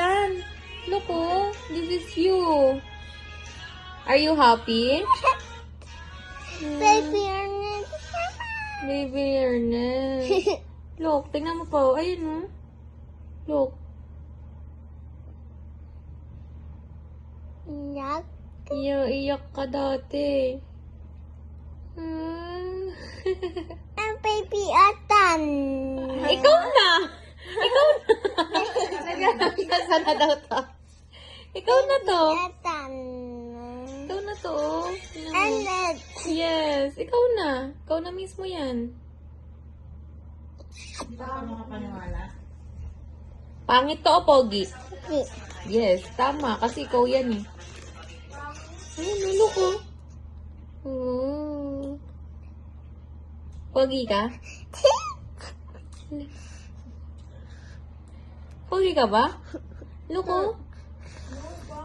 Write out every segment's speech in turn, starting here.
yan. Look, oh. This is you. Are you happy? Baby Ernest. Baby Ernest. Look, tingnan mo pa. Ayun, oh. Look. Iyak. Iyak ka dati. Ang baby Atan. Ikaw na! Ikaw na! Nagkakasa na daw to. Ikaw na to. Atan. Ikaw na to. Tingnan mo. Ernest. Yes, ikaw na. Ikaw na mismo yan. Hindi ka makapaniwala. Pangit to o pogi? Yes, tama. Kasi ikaw yan eh. Ayun, nulo ko. Oh. Pogi ka? Pogi ka ba? Look, oh.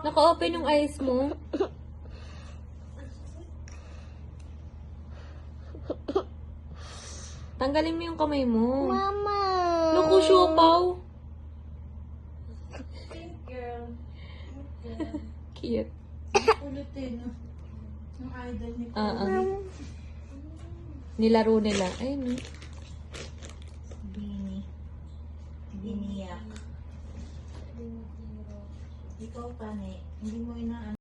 Naka-open yung eyes mo. Tanggalin mo yung kamay mo. Mama. Look, oh, siopaw. Girl. Cute. Ulit eh, no? Yung idol ni Nilaro nila. Ayun, oh. Bini. Biniyak. Ikaw pa, ne. Hindi mo inaan.